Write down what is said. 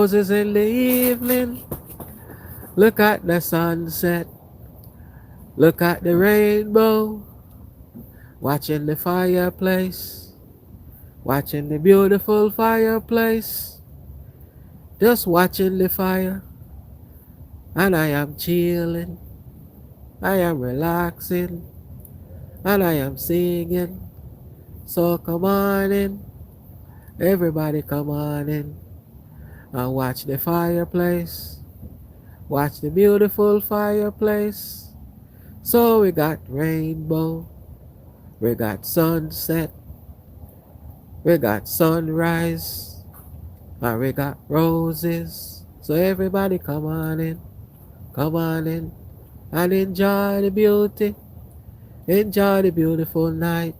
roses in the evening. Look at the sunset. Look at the rainbow. Watching the fireplace. Watching the beautiful fireplace. Just watching the fire. And I am chilling. I am relaxing. And I am singing. So come on in. Everybody come on in. And watch the fireplace. Watch the beautiful fireplace. So we got rainbow. We got sunset. We got sunrise. And we got roses. So everybody come on in. Come on in. And enjoy the beauty. Enjoy the beautiful night.